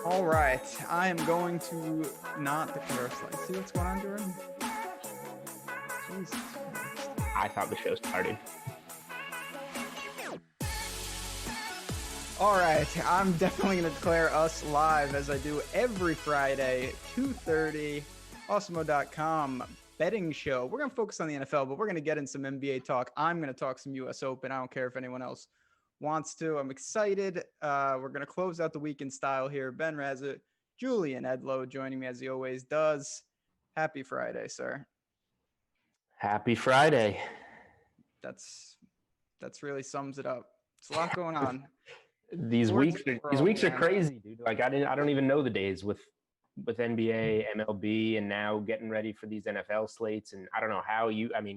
All right, I am going to not declare a slate. See what's going on, Jordan? Jesus Christ. I thought the show started. All right, I'm definitely going to declare us live as I do every Friday, 2:30, Awesemo.com betting show. We're going to focus on the NFL, but we're going to get in some NBA talk. I'm going to talk some US Open. I don't care if anyone else wants to. I'm excited. We're going to close out the week in style here. Ben Rasa, Julian Edlow joining me as he always does. Happy Friday, sir. Happy Friday. That's really sums it up. It's a lot going on. These weeks are crazy, dude. Like I don't even know the days with NBA, MLB, and now getting ready for these NFL slates. And I don't know how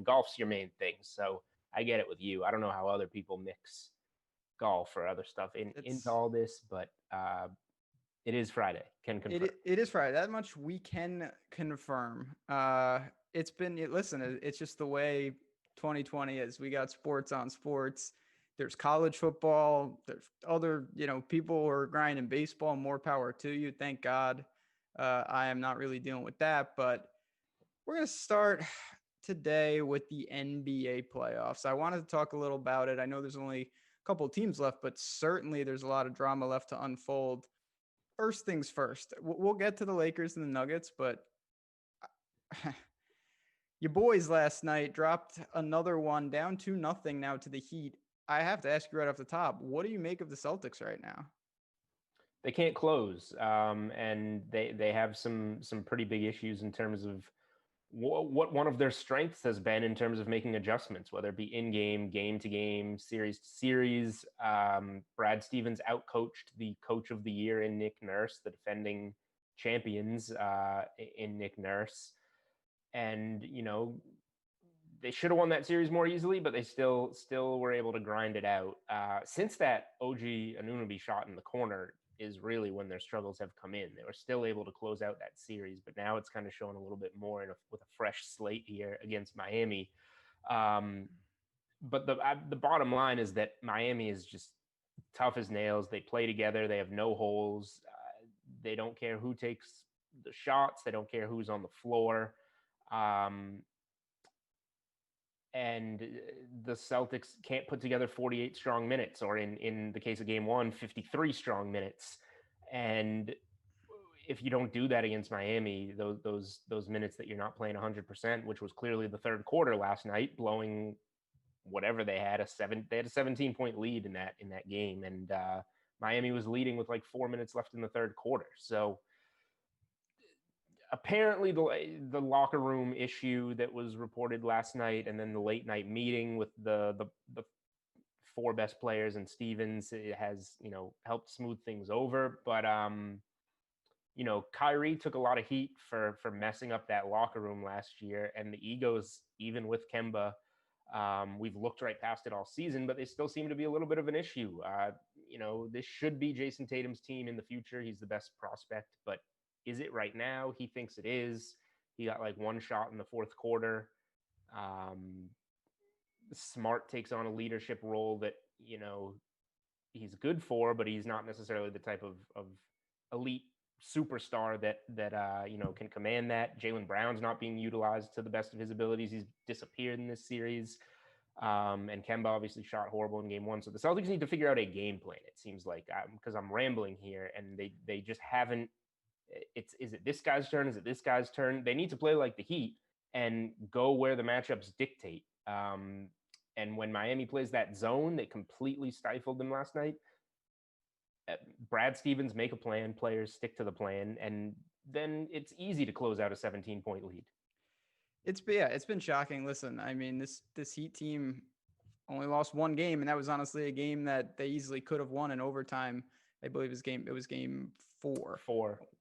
golf's your main thing, so I get it with you. I don't know how other people mix golf or other stuff into all this, but it is Friday. Can confirm. It is Friday. That much we can confirm. It's just the way 2020 is. We got sports on sports. There's college football. There's other, people who are grinding baseball. More power to you. Thank God. I am not really dealing with that, but we're going to start today with the NBA playoffs. I wanted to talk a little about it. I know there's only a couple of teams left, but certainly there's a lot of drama left to unfold. First things first, we'll get to the Lakers and the Nuggets, but your boys last night dropped another one down 2-0 now to the Heat. I have to ask you right off the top, what do you make of the Celtics right now? They can't close, and they have some pretty big issues in terms of what one of their strengths has been in terms of making adjustments, whether it be in-game, game-to-game, series-to-series. Brad Stevens outcoached the coach of the year in Nick Nurse, the defending champions in Nick Nurse. And, they should have won that series more easily, but they still were able to grind it out. Since that OG Anunoby shot in the corner is really when their struggles have come in. They were still able to close out that series, but now it's kind of showing a little bit more with a fresh slate here against Miami. But the bottom line is that Miami is just tough as nails. They play together. They have no holes. They don't care who takes the shots. They don't care who's on the floor. And the Celtics can't put together 48 strong minutes, or in the case of game one, 53 strong minutes. And if you don't do that against Miami, those minutes that you're not playing 100%, which was clearly the third quarter last night, blowing whatever they had, they had a 17-point lead in that game. And Miami was leading with like 4 minutes left in the third quarter. So apparently the locker room issue that was reported last night, and then the late night meeting with the four best players and Stevens, it has, helped smooth things over. But, Kyrie took a lot of heat for messing up that locker room last year, and the egos, even with Kemba, we've looked right past it all season, but they still seem to be a little bit of an issue. This should be Jason Tatum's team in the future. He's the best prospect, but is it right now? He thinks it is. He got like one shot in the fourth quarter. Smart takes on a leadership role that, he's good for, but he's not necessarily the type of elite superstar that can command that. Jaylen Brown's not being utilized to the best of his abilities. He's disappeared in this series. And Kemba obviously shot horrible in game one. So the Celtics need to figure out a game plan, it seems like, because I'm rambling here, and they just haven't. Is it this guy's turn? Is it this guy's turn? They need to play like the Heat and go where the matchups dictate. And when Miami plays that zone, they completely stifled them last night. Brad Stevens, make a plan, players stick to the plan, and then it's easy to close out a 17-point lead. It's been shocking. Listen, I mean, this Heat team only lost one game, and that was honestly a game that they easily could have won in overtime. I believe it was game four.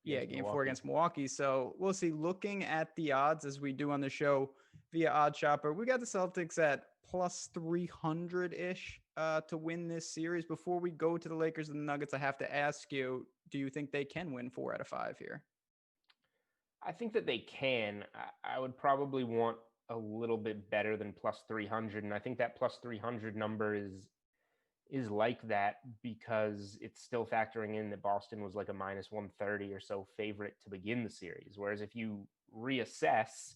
Yeah, game Milwaukee. 4 against Milwaukee. So we'll see. Looking at the odds as we do on the show via Odd Shopper, we got the Celtics at plus 300-ish to win this series. Before we go to the Lakers and the Nuggets, I have to ask you, do you think they can win 4 out of 5 here? I think that they can. I would probably want a little bit better than plus 300. And I think that plus 300 number is like that because it's still factoring in that Boston was like a minus 130 or so favorite to begin the series. Whereas if you reassess,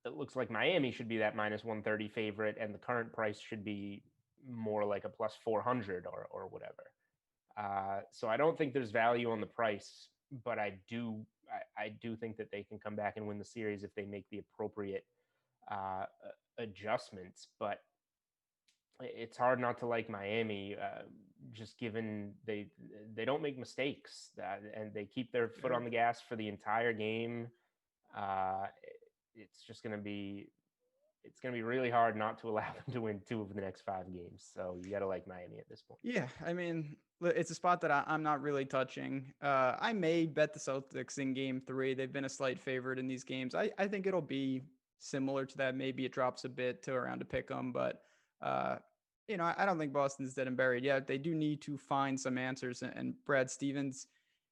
it looks like Miami should be that minus 130 favorite, and the current price should be more like a plus 400 or whatever. So I don't think there's value on the price, but I do think that they can come back and win the series if they make the appropriate uh, adjustments. But it's hard not to like Miami, just given they don't make mistakes, and they keep their foot on the gas for the entire game. Uh, it's just going to be really hard not to allow them to win 2 of the next 5 games. So you got to like Miami at this point. Yeah, I mean, it's a spot that I'm not really touching. I may bet the Celtics in game 3. They've been a slight favorite in these games. I think it'll be similar to that. Maybe it drops a bit to around a pick 'em, but I don't think Boston's dead and buried yet. They do need to find some answers, and Brad Stevens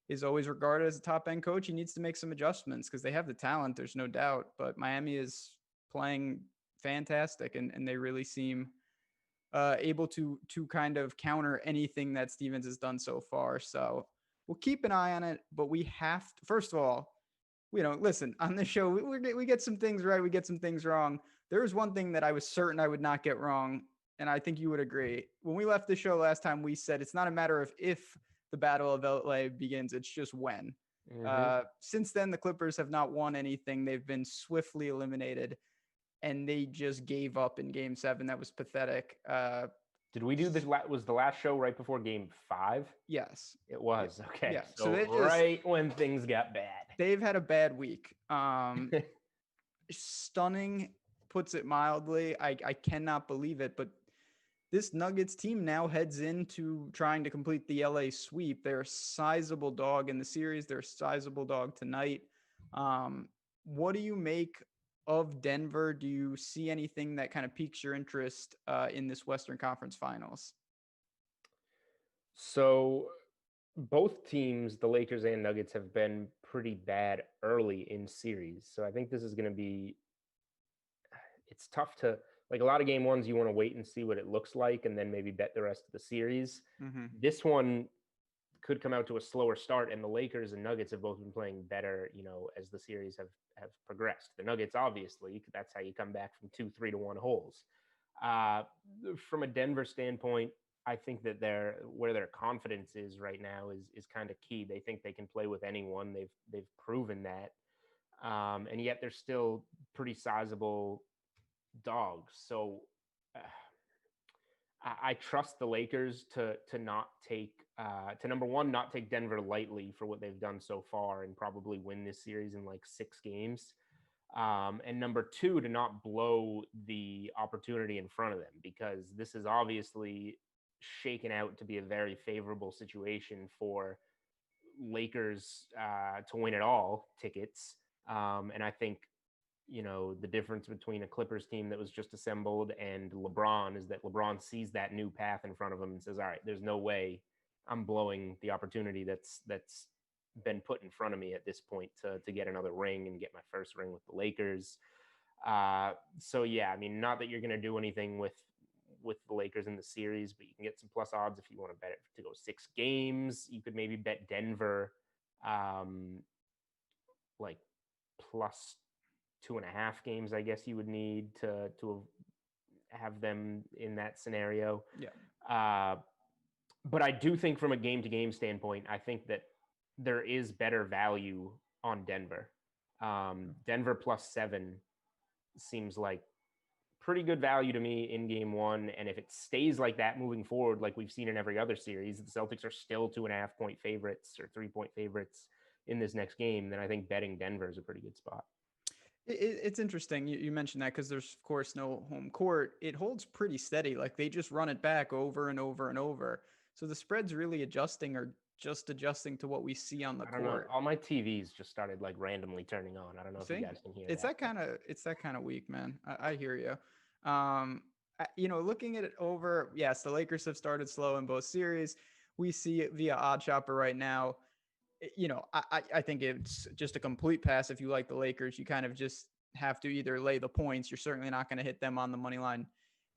is always regarded as a top end coach. He needs to make some adjustments because they have the talent. There's no doubt, but Miami is playing fantastic, and they really seem able to kind of counter anything that Stevens has done so far. So we'll keep an eye on it, but we have to, first of all, listen on this show. We get some things right. We get some things wrong. There was one thing that I was certain I would not get wrong, and I think you would agree. When we left the show last time, we said it's not a matter of if the Battle of LA begins, it's just when. Since then, the Clippers have not won anything. They've been swiftly eliminated, and they just gave up in game 7. That was pathetic. Did we do this? Was the last show right before game 5? Yes. It was. Okay. Yeah. So right when things got bad. They've had a bad week. Stunning puts it mildly. I cannot believe it, but this Nuggets team now heads into trying to complete the LA sweep. They're a sizable dog in the series. They're a sizable dog tonight. What do you make of Denver? Do you see anything that kind of piques your interest in this Western Conference Finals? So both teams, the Lakers and Nuggets, have been pretty bad early in series. So I think this is going to be, it's tough to, like a lot of game ones, you want to wait and see what it looks like and then maybe bet the rest of the series. This one could come out to a slower start, and the Lakers and Nuggets have both been playing better, as the series have progressed. The Nuggets, obviously, that's how you come back from 2 3-1 holes. From a Denver standpoint, I think that where their confidence is right now is kind of key. They think they can play with anyone. They've proven that, and yet they're still pretty sizable dogs. So I trust the Lakers to not take to number one, not take Denver lightly for what they've done so far and probably win this series in like 6 games. And number 2, to not blow the opportunity in front of them, because this is obviously shaken out to be a very favorable situation for Lakers to win it all tickets. And I think, the difference between a Clippers team that was just assembled and LeBron is that LeBron sees that new path in front of him and says, all right, there's no way I'm blowing the opportunity that's been put in front of me at this point to get another ring and get my first ring with the Lakers. So yeah, I mean, not that you're going to do anything with the Lakers in the series, but you can get some plus odds if you want to bet it to go 6 games. You could maybe bet Denver, like plus 2.5 games, I guess you would need to have them in that scenario. Yeah. But I do think from a game-to-game standpoint, I think that there is better value on Denver. Denver plus 7 seems like pretty good value to me in game 1. And if it stays like that moving forward, like we've seen in every other series, the Celtics are still 2.5-point favorites or 3-point favorites in this next game, then I think betting Denver is a pretty good spot. It's interesting you mentioned that because there's, of course, no home court. It holds pretty steady. Like they just run it back over and over and over. So the spread's really adjusting or just adjusting to what we see on the court. Know. All my TVs just started like randomly turning on. I don't know if you guys can hear it's that. It's that kind of weak, man. I hear you. Looking at it over, yes, the Lakers have started slow in both series. We see it via Odd Chopper right now. I think it's just a complete pass. If you like the Lakers, you kind of just have to either lay the points. You're certainly not going to hit them on the money line.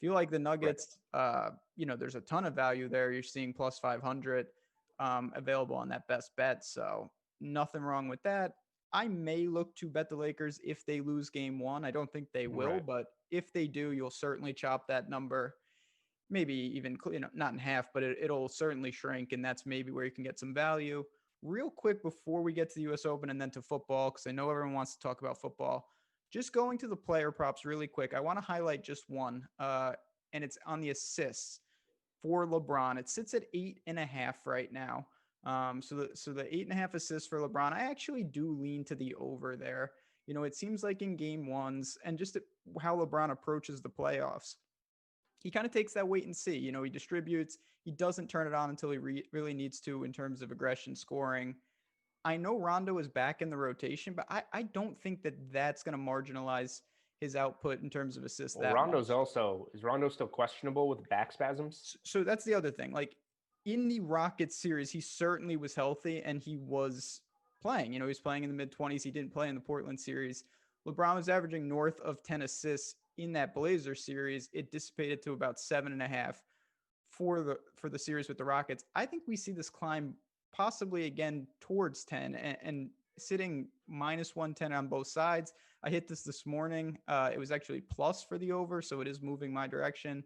feel like the Right. Nuggets, there's a ton of value there. You're seeing plus 500 available on that best bet. So nothing wrong with that. I may look to bet the Lakers if they lose game one. I don't think they will, Right. but if they do, you'll certainly chop that number, maybe even, not in half, but it'll certainly shrink. And that's maybe where you can get some value. Real quick before we get to the US Open and then to football, because I know everyone wants to talk about football, just going to the player props really quick. I want to highlight just one, and it's on the assists for LeBron. It sits at 8.5 right now. So the 8.5 assists for LeBron, I actually do lean to the over there. It seems like in game ones and just how LeBron approaches the playoffs, he kind of takes that wait and see. He distributes, he doesn't turn it on until he really needs to in terms of aggression scoring. I know Rondo is back in the rotation, but I don't think that that's going to marginalize his output in terms of assists Well, that much. is Rondo still questionable with back spasms? So that's the other thing. Like in the Rockets series, he certainly was healthy and he was playing. He was playing in the mid-20s. He didn't play in the Portland series. LeBron was averaging north of 10 assists in that Blazers series. It dissipated to about 7.5 for the series with the Rockets. I think we see this climb possibly again towards 10 and sitting minus 110 on both sides. I hit this morning. It was actually plus for the over, so it is moving my direction.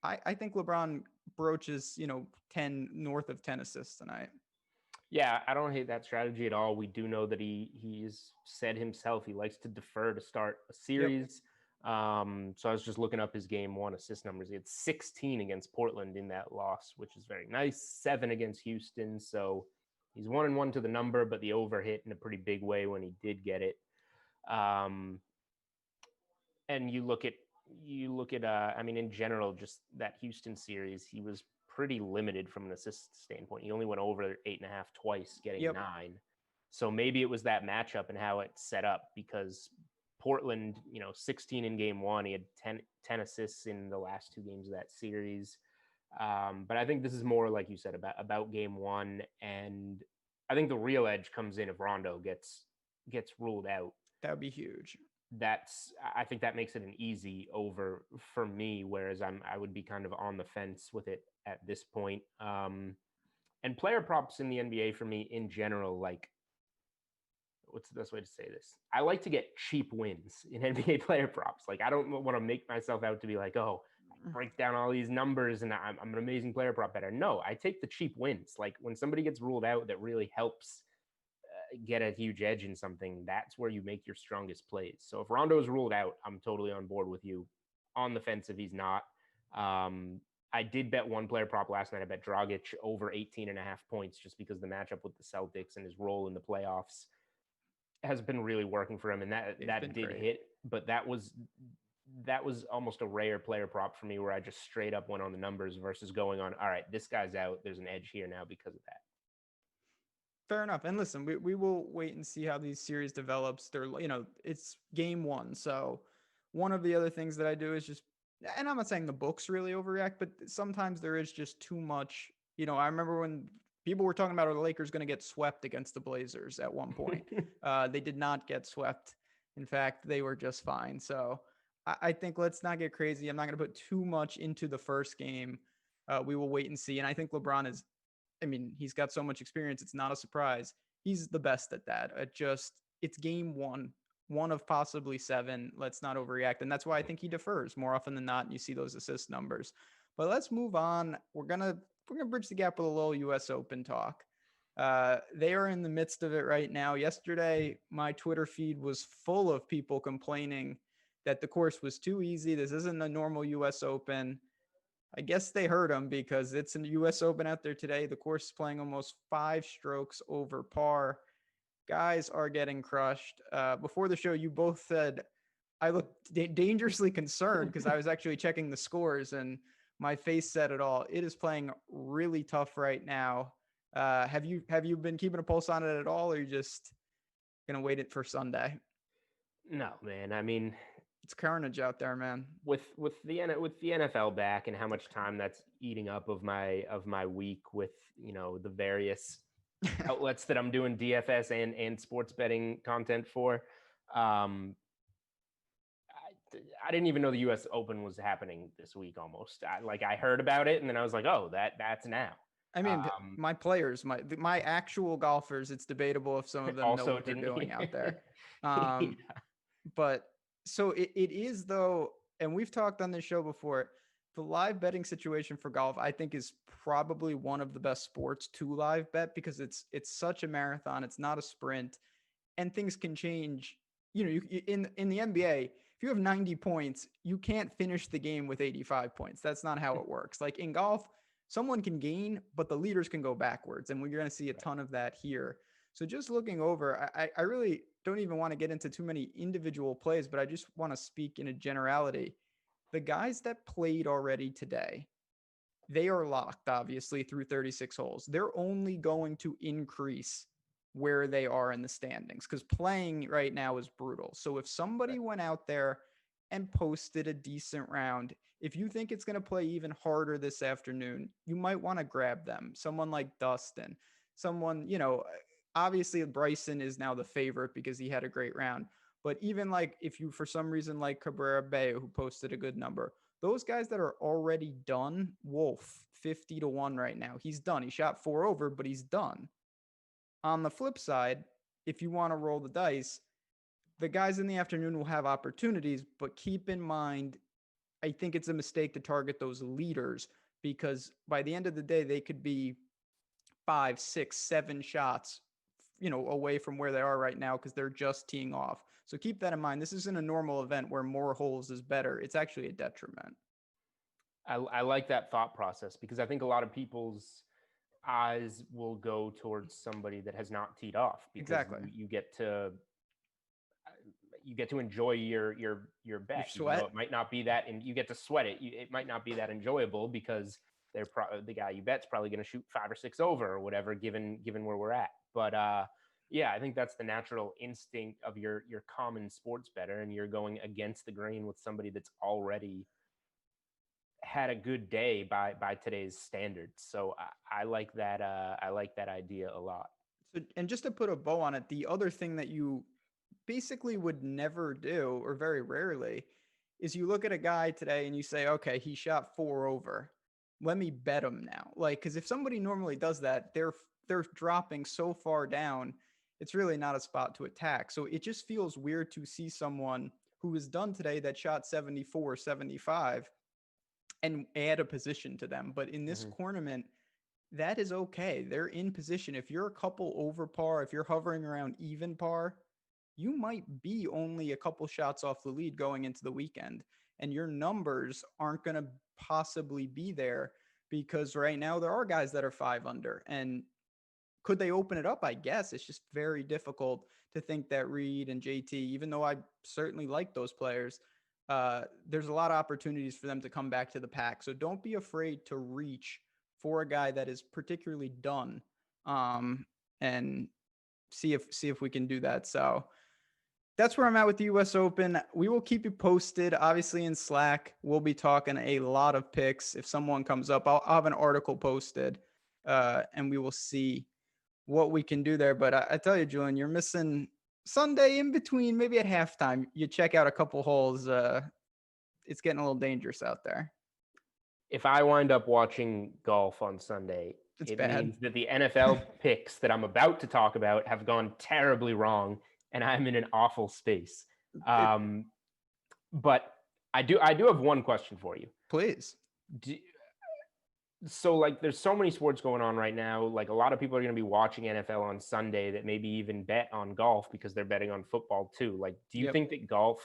I think LeBron broaches, 10 north of 10 assists tonight. Yeah, I don't hate that strategy at all. We do know that he's said himself he likes to defer to start a series. Yep. So I was just looking up his game one assist numbers. He had 16 against Portland in that loss, which is very nice. 7 against Houston. So he's 1-1 to the number, but the over hit in a pretty big way when he did get it. And you look at I mean, in general, just that Houston series, he was pretty limited from an assist standpoint. He only went over 8.5 twice, getting 9. So maybe it was that matchup and how it's set up, because Portland, 16 in game one, he had 10 assists in the last 2 games of that series. But I think this is more, like you said, about game one. And I think the real edge comes in if Rondo gets ruled out. That would be huge. I think that makes it an easy over for me, whereas I would be kind of on the fence with it at this point. And player props in the NBA for me in general, like, what's the best way to say this? I like to get cheap wins in NBA player props. Like, I don't want to make myself out to be like, oh, I break down all these numbers and I'm an amazing player prop better. No, I take the cheap wins. Like when somebody gets ruled out that really helps get a huge edge in something, that's where you make your strongest plays. So if Rondo is ruled out, I'm totally on board with you. On the fence if he's not. I did bet one player prop last night. I bet Dragic over 18.5 points just because the matchup with the Celtics and his role in the playoffs has been really working for him, and that did great. Hit. But that was almost a rare player prop for me where I just straight up went on the numbers versus going on, all right, this guy's out, there's an edge here now because of that. Fair enough. And listen, we will wait and see how these series develops. They're, it's game one. So one of the other things that I do is just, and I'm not saying the books really overreact, but sometimes there is just too much. I remember when people were talking about, are the Lakers going to get swept against the Blazers at one point? They did not get swept. In fact, they were just fine. So I think let's not get crazy. I'm not going to put too much into the first game. We will wait and see. And I think LeBron is, he's got so much experience. It's not a surprise. He's the best at that. It's game one of possibly 7. Let's not overreact. And that's why I think he defers more often than not. And you see those assist numbers, but let's move on. We're going to bridge the gap with a little US Open talk. They are in the midst of it right now. Yesterday, my Twitter feed was full of people complaining that the course was too easy. This isn't a normal US Open. I guess they heard him because it's a US Open out there today. The course is playing almost 5 strokes over par. Guys are getting crushed. Before the show, you both said I looked dangerously concerned because I was actually checking the scores and my face said it all. It is playing really tough right now. Have you been keeping a pulse on it at all, or are you just gonna wait it for Sunday? No, man. It's carnage out there, man. With the NFL back and how much time that's eating up of my week with the various outlets that I'm doing DFS and sports betting content for. I didn't even know the U.S. Open was happening this week. Almost, I heard about it, and then I was like, oh, that's now. I mean, my players, my actual golfers, it's debatable if some of them know Also, what they're didn't. doing out there. Yeah. But so it is though, and we've talked on this show before. The live betting situation for golf, I think, is probably one of the best sports to live bet because it's such a marathon. It's not a sprint, and things can change. You know, in the NBA, if you have 90 points, you can't finish the game with 85 points. That's not how it works. Like in golf, someone can gain, but the leaders can go backwards, and we're going to see a ton of that here. So just looking over, I really don't even want to get into too many individual plays, but I just want to speak in a generality. The guys that played already today, they are locked, obviously, through 36 holes. They're only going to increase where they are in the standings because playing right now is brutal. So if somebody went out there and posted a decent round, if you think it's going to play even harder this afternoon, you might want to grab them. Someone like Dustin, someone, obviously Bryson is now the favorite because he had a great round. But even like if you, for some reason, like Cabrera Bay, who posted a good number, those guys that are already done, Wolf, 50-1 right now. He's done. He shot 4 over, but he's done. On the flip side, if you want to roll the dice, the guys in the afternoon will have opportunities, but keep in mind, I think it's a mistake to target those leaders because by the end of the day, they could be 5, 6, 7 shots, away from where they are right now because they're just teeing off. So keep that in mind. This isn't a normal event where more holes is better. It's actually a detriment. I like that thought process because I think a lot of people's eyes will go towards somebody that has not teed off because Exactly. you get to enjoy your bet, Your even though sweat. it might not be that, and you get to sweat it. It might not be that enjoyable because the guy you bet's probably going to shoot 5 or 6 over or whatever, given where we're at. But yeah, I think that's the natural instinct of your common sports bettor, and you're going against the grain with somebody that's already had a good day by today's standards. So I like that. I like that idea a lot. So, and just to put a bow on it, the other thing that you basically would never do, or very rarely, is you look at a guy today and you say, okay, he shot 4 over. Let me bet him now. Like, because if somebody normally does that, they're dropping so far down, it's really not a spot to attack. So it just feels weird to see someone who was done today that shot 74, 75 and add a position to them. But in this tournament, that is okay. They're in position. If you're a couple over par, if you're hovering around even par, you might be only a couple shots off the lead going into the weekend. And your numbers aren't going to possibly be there because right now there are guys that are 5 under. And could they open it up? I guess it's just very difficult to think that Reed and JT, even though I certainly like those players, there's a lot of opportunities for them to come back to the pack. So don't be afraid to reach for a guy that is particularly done, and see if we can do that. So that's where I'm at with the U.S. Open. We will keep you posted. Obviously, in Slack, we'll be talking a lot of picks. If someone comes up, I'll have an article posted, and we will see what we can do there. But I tell you, Julian, you're missing Sunday in between, maybe at halftime. You check out a couple holes. It's getting a little dangerous out there. If I wind up watching golf on Sunday, it means that the NFL picks that I'm about to talk about have gone terribly wrong, and I'm in an awful space. But I do have one question for you. Please. So like there's so many sports going on right now. Like a lot of people are going to be watching NFL on Sunday that maybe even bet on golf because they're betting on football too. Like, do you think that golf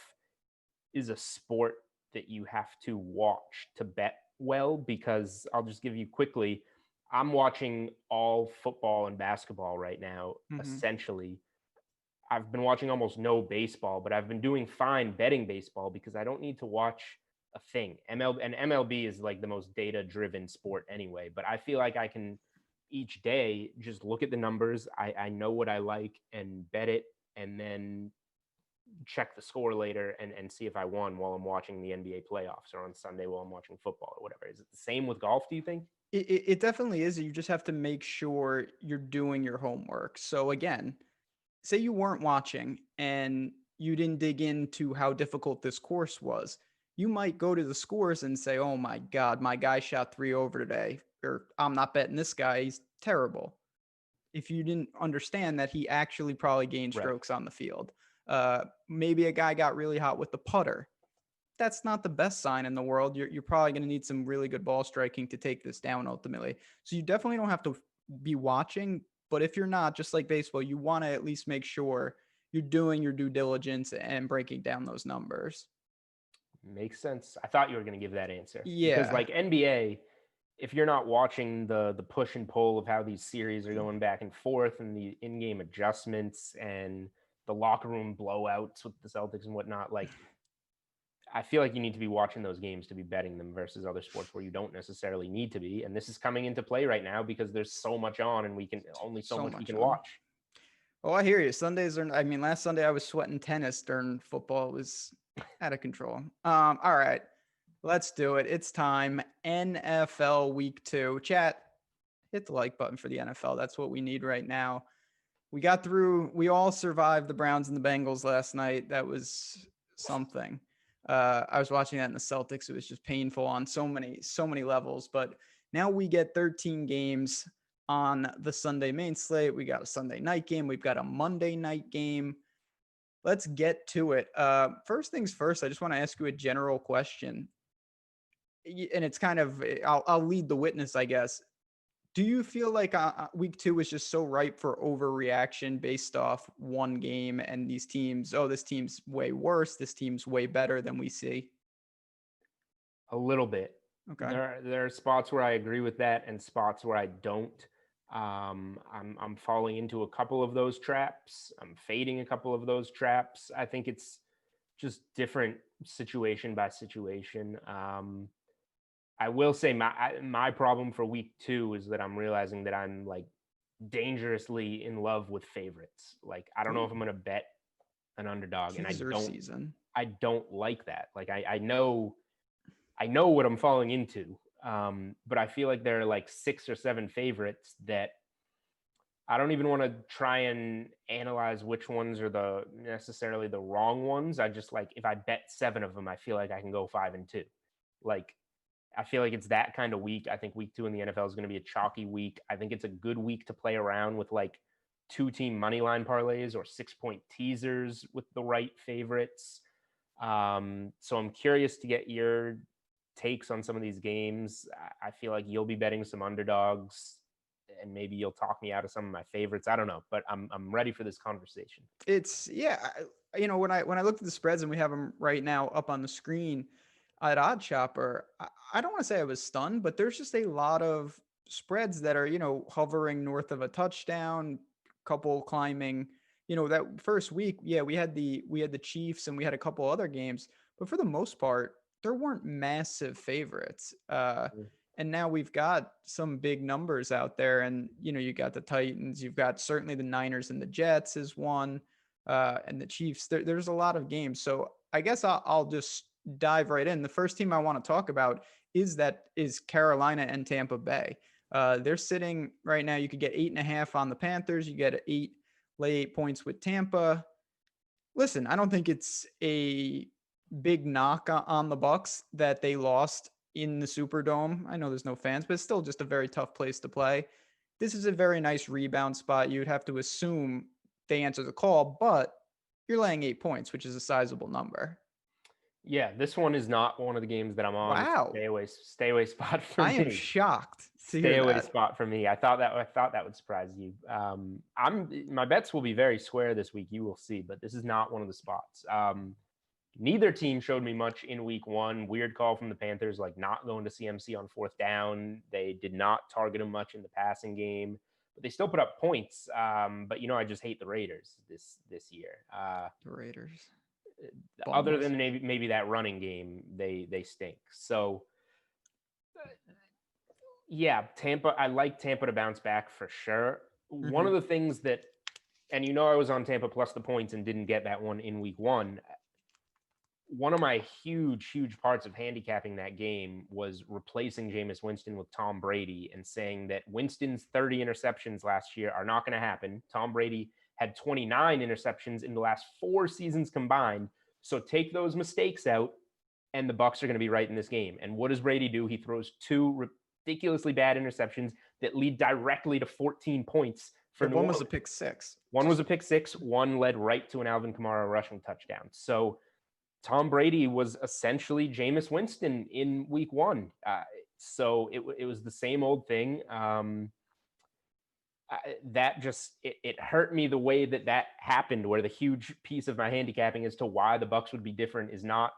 is a sport that you have to watch to bet well? Because I'll just give you quickly, I'm watching all football and basketball right now, essentially. I've been watching almost no baseball, but I've been doing fine betting baseball because I don't need to watch a thing. MLB is like the most data-driven sport anyway, but I feel like I can each day just look at the numbers. I know what I like and bet it, and then check the score later and see if I won while I'm watching the NBA playoffs or on Sunday while I'm watching football or whatever. Is it the same with golf, do you think? It definitely is. You just have to make sure you're doing your homework. So again, say you weren't watching and you didn't dig into how difficult this course was. You might go to the scores and say, oh my God, my guy shot 3 over today, or I'm not betting this guy, he's terrible. If you didn't understand that he actually probably gained Right. strokes on the field. Maybe a guy got really hot with the putter. That's not the best sign in the world. You're probably going to need some really good ball striking to take this down ultimately. So you definitely don't have to be watching, but if you're not, just like baseball, you want to at least make sure you're doing your due diligence and breaking down those numbers. Makes sense. I thought you were going to give that answer because, Yeah. like NBA, if you're not watching the push and pull of how these series are going back and forth and the in-game adjustments and the locker room blowouts with the Celtics and whatnot, like I feel like you need to be watching those games to be betting them versus other sports where you don't necessarily need to be. And this is coming into play right now because there's so much on and we can only so much we can on. watch. Oh, I hear you. Sundays are, I mean, last Sunday I was sweating tennis during football. It was out of control. All right, let's do it. It's time. NFL week 2. Chat, hit the like button for the NFL. That's what we need right now. We got through, we all survived the Browns and the Bengals last night. That was something. I was watching that in the Celtics. It was just painful on so many levels. But now we get 13 games on the Sunday main slate. We got a Sunday night game. We've got a Monday night game. Let's get to it. First things first, I just want to ask you a general question. And it's kind of, I'll lead the witness, I guess. Do you feel like week 2 is just so ripe for overreaction based off one game and these teams? Oh, this team's way worse. This team's way better than we see. A little bit. Okay. There are spots where I agree with that and spots where I don't. I'm falling into a couple of those traps. I'm fading a couple of those traps. I think it's just different situation by situation. I will say my problem for week 2 is that I'm realizing that I'm like dangerously in love with favorites. Like I don't know if I'm going to bet an underdog, and I don't like that. Like I know what I'm falling into, but I feel like there are like 6 or 7 favorites that I don't even want to try and analyze which ones are necessarily the wrong ones. I just like if I bet 7 of them, I feel like I can go 5-2. Like I feel like it's that kind of week. I think week 2 in the NFL is going to be a chalky week. I think it's a good week to play around with like 2-team money line parlays or 6-point teasers with the right favorites. So I'm curious to get your takes on some of these games. I feel like you'll be betting some underdogs and maybe you'll talk me out of some of my favorites. I don't know, but I'm ready for this conversation. It's when I looked at the spreads and we have them right now up on the screen at Odd Chopper, I don't want to say I was stunned, but there's just a lot of spreads that are, hovering north of a touchdown, couple climbing. That first week, yeah, we had the Chiefs and we had a couple other games, but for the most part, there weren't massive favorites. And now we've got some big numbers out there, and you got the Titans, you've got certainly the Niners and the Jets is one, and the Chiefs. There's a lot of games, so I guess I'll just dive right in. The first team I want to talk about is Carolina and Tampa Bay. They're sitting right now. You could get 8.5 on the Panthers. You get lay 8 points with Tampa. Listen, I don't think it's a big knock on the Bucs that they lost in the Superdome. I know there's no fans, but it's still just a very tough place to play. This is a very nice rebound spot. You'd have to assume they answer the call, but you're laying 8 points, which is a sizable number. Yeah, this one is not one of the games that I'm on. Wow. Stay away spot for me. I am shocked to stay hear away that. Spot for me. I thought that would surprise you. My bets will be very square this week. You will see, but this is not one of the spots. Neither team showed me much in week 1. Weird call from the Panthers, like not going to CMC on 4th down. They did not target him much in the passing game, but they still put up points. But I just hate the Raiders this year. The Raiders. Other than maybe that running game, they stink. So yeah, Tampa. I like Tampa to bounce back for sure. Mm-hmm. One of the things that, and I was on Tampa plus the points and didn't get that one in week 1. one of my huge parts of handicapping that game was replacing Jameis Winston with Tom Brady and saying that Winston's 30 interceptions last year are not going to happen. Tom Brady had 29 interceptions in the last 4 seasons combined. So take those mistakes out, and the Bucs are going to be right in this game. And what does Brady do? He throws 2 ridiculously bad interceptions that lead directly to 14 points for New One Orleans. was a pick six. One was a pick six. One led right to an Alvin Kamara rushing touchdown. So Tom Brady was essentially Jameis Winston in week 1. So it was the same old thing. That just it hurt me the way that happened, where the huge piece of my handicapping as to why the Bucs would be different is not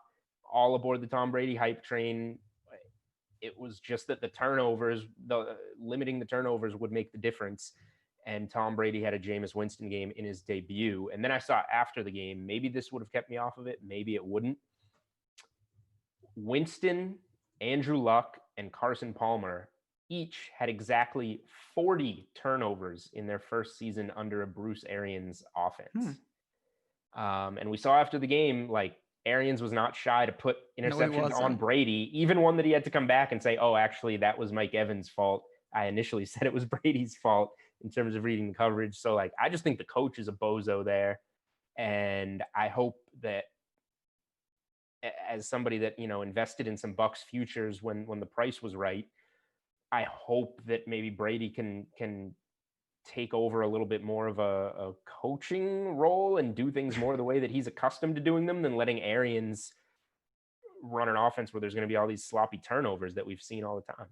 all aboard the Tom Brady hype train. It was just that the turnovers, limiting the turnovers would make the difference. And Tom Brady had a Jameis Winston game in his debut. And then I saw after the game, maybe this would have kept me off of it. Maybe it wouldn't. Winston, Andrew Luck, and Carson Palmer each had exactly 40 turnovers in their first season under a Bruce Arians offense. And we saw after the game, like, Arians was not shy to put interceptions on Brady, even one that he had to come back and say, oh, actually, that was Mike Evans' fault. I initially said it was Brady's fault in terms of reading the coverage. So, like, I just think the coach is a bozo there. And I hope that, as somebody that, invested in some Bucs futures when the price was right, I hope that maybe Brady can take over a little bit more of a coaching role and do things more the way that he's accustomed to doing them, than letting Arians run an offense where there's going to be all these sloppy turnovers that we've seen all the time.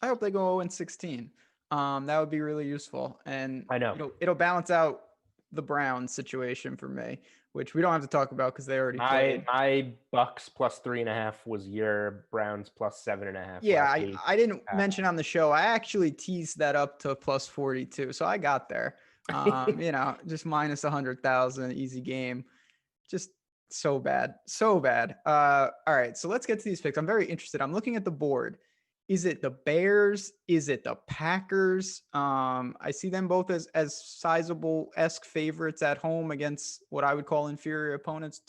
I hope they go 0-16. That would be really useful. And I know it'll balance out the Browns situation for me, which we don't have to talk about because they already played. My Bucs plus 3.5 was your Browns plus 7.5. Yeah, I didn't mention on the show. I actually teased that up to plus 42, so I got there. Just minus 100,000, easy game. Just so bad. All right, so let's get to these picks. I'm very interested. I'm looking at the board. Is it the Bears? Is it the Packers? I see them both as sizable-esque favorites at home against what I would call inferior opponents.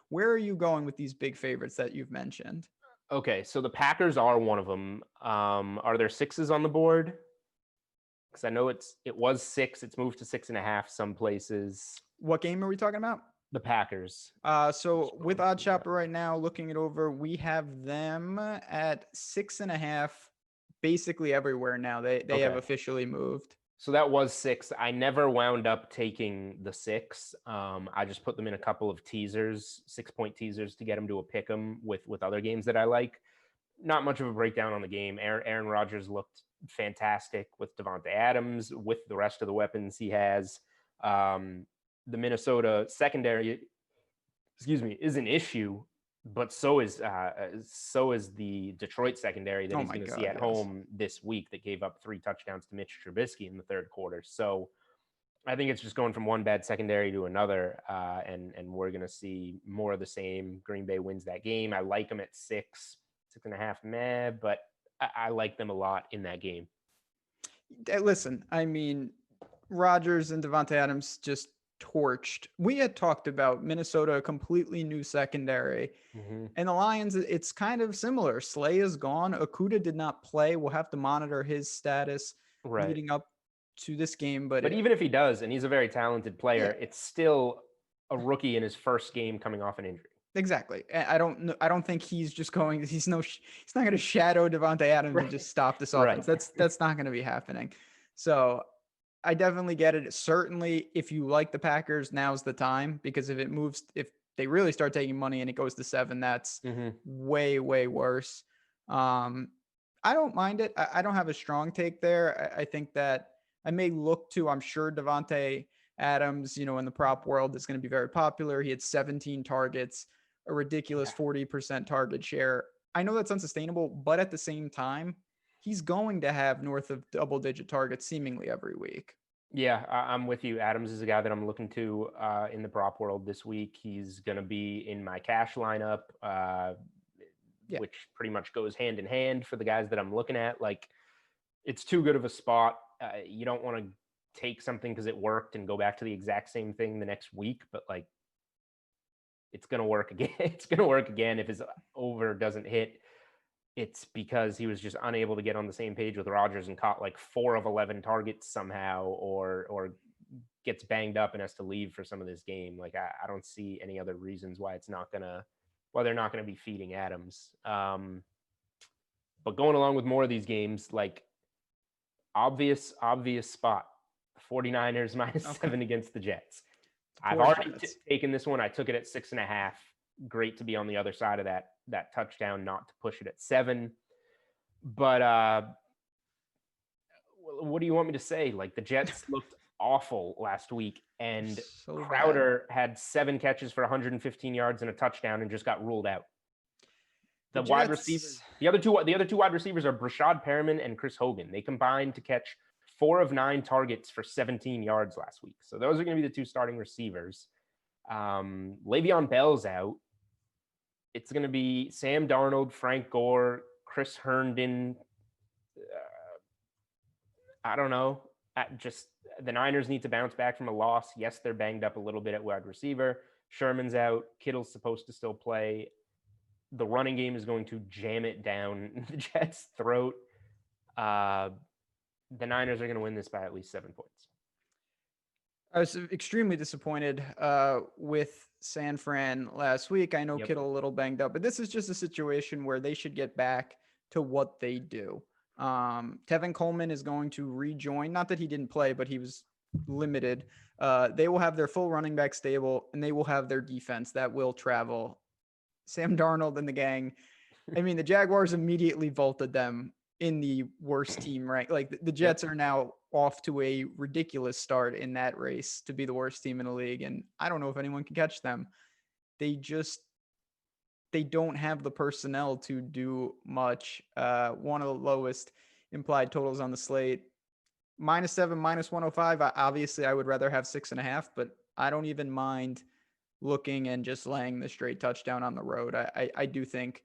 Where are you going with these big favorites that you've mentioned? Okay, so the Packers are one of them. Are there 6s on the board? Because I know it was 6. It's moved to 6.5 some places. What game are we talking about? The Packers. So with Odd Chopper right now, looking it over, we have them at 6.5, basically everywhere now. They have officially moved. So that was 6. I never wound up taking the 6. I just put them in a couple of teasers, 6-point teasers, to get them to a pick 'em with other games that I like. Not much of a breakdown on the game. Aaron Rodgers looked fantastic with Davante Adams, with the rest of the weapons he has. The Minnesota secondary, is an issue, but so is the Detroit secondary that he's going to see at home this week, that gave up 3 touchdowns to Mitch Trubisky in the third quarter. So I think it's just going from one bad secondary to another, and we're going to see more of the same. Green Bay wins that game. I like them at 6.5, but I like them a lot in that game. Listen, I mean, Rodgers and Davante Adams just torched. We had talked about Minnesota, a completely new secondary, and the Lions, it's kind of similar. Slay is gone. Okudah did not play. We'll have to monitor his status leading up to this game. But even if he does, and he's a very talented player, it's still a rookie in his first game coming off an injury. Exactly. I don't think he's just going. He's not going to shadow Davante Adams and just stop this offense. That's not going to be happening. So I definitely get it. Certainly, if you like the Packers, now's the time, because if they really start taking money and it goes to 7, that's way, way worse. I don't mind it. I don't have a strong take there. I think that I may look to, I'm sure Davante Adams, in the prop world, is going to be very popular. He had 17 targets, a ridiculous 40% target share. I know that's unsustainable, but at the same time, he's going to have north of double-digit targets seemingly every week. Yeah, I'm with you. Adams is a guy that I'm looking to in the prop world this week. He's going to be in my cash lineup, which pretty much goes hand in hand for the guys that I'm looking at. Like, it's too good of a spot. You don't want to take something because it worked and go back to the exact same thing the next week, but like, it's going to work again. It's going to work again if his over doesn't hit. It's because he was just unable to get on the same page with Rodgers and caught like 4 of 11 targets somehow, or gets banged up and has to leave for some of this game. Like I don't see any other reasons why they're not gonna be feeding Adams. But going along with more of these games, like obvious spot. 49ers -7 against the Jets. I've already taken this one. I took it at 6.5. Great to be on the other side of that touchdown, not to push it at 7. But what do you want me to say? Like the Jets looked awful last week, and Crowder had 7 catches for 115 yards and a touchdown and just got ruled out. The wide receivers, the other two wide receivers are Brashad Perriman and Chris Hogan. They combined to catch 4 of 9 targets for 17 yards last week. So those are going to be the 2 starting receivers. Le'Veon Bell's out. It's going to be Sam Darnold, Frank Gore, Chris Herndon. I don't know. Just the Niners need to bounce back from a loss. Yes, they're banged up a little bit at wide receiver. Sherman's out. Kittle's supposed to still play. The running game is going to jam it down the Jets' throat. The Niners are going to win this by at least 7 points. I was extremely disappointed with San Fran last week. I know Kittle a little banged up, but this is just a situation where they should get back to what they do. Tevin Coleman is going to rejoin. Not that he didn't play, but he was limited. They will have their full running back stable, and they will have their defense that will travel. Sam Darnold and the gang. I mean, the Jaguars immediately vaulted them in the worst team rank. Like the Jets are now off to a ridiculous start in that race to be the worst team in the league. And I don't know if anyone can catch them. They don't have the personnel to do much. One of the lowest implied totals on the slate. -7, -105. Obviously, I would rather have 6.5, but I don't even mind looking and just laying the straight touchdown on the road. I do think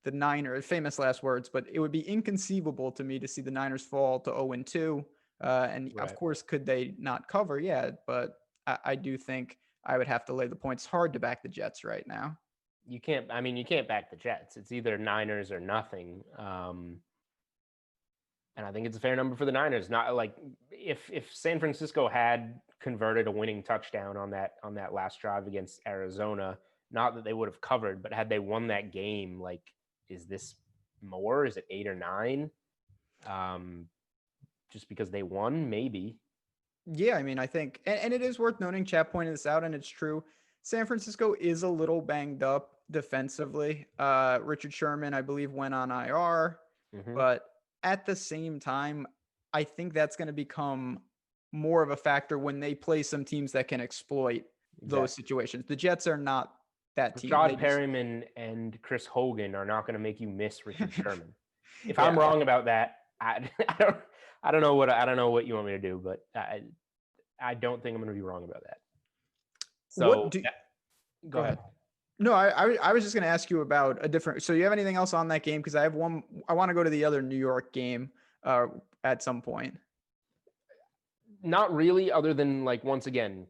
the Niners, famous last words, but it would be inconceivable to me to see the Niners fall to 0-2. Of course, could they not cover? Yeah, but I do think I would have to lay the points. Hard to back the Jets right now. You can't back the Jets. It's either Niners or nothing. And I think it's a fair number for the Niners. Not like if San Francisco had converted a winning touchdown on that last drive against Arizona, not that they would have covered, but had they won that game, like, is this more? Is it 8 or 9? Just because they won, maybe. Yeah, I mean, I think, and it is worth noting, Chap pointed this out, and it's true. San Francisco is a little banged up defensively. Richard Sherman, I believe, went on IR, but at the same time, I think that's going to become more of a factor when they play some teams that can exploit those situations. The Jets are not that team. Rashad Perriman and Chris Hogan are not going to make you miss Richard Sherman. If I'm wrong about that, I don't know what you want me to do, but I don't think I'm going to be wrong about that. So go ahead. No, I was just going to ask you about a different. So you have anything else on that game? Because I have one. I want to go to the other New York game at some point. Not really, other than, like, once again,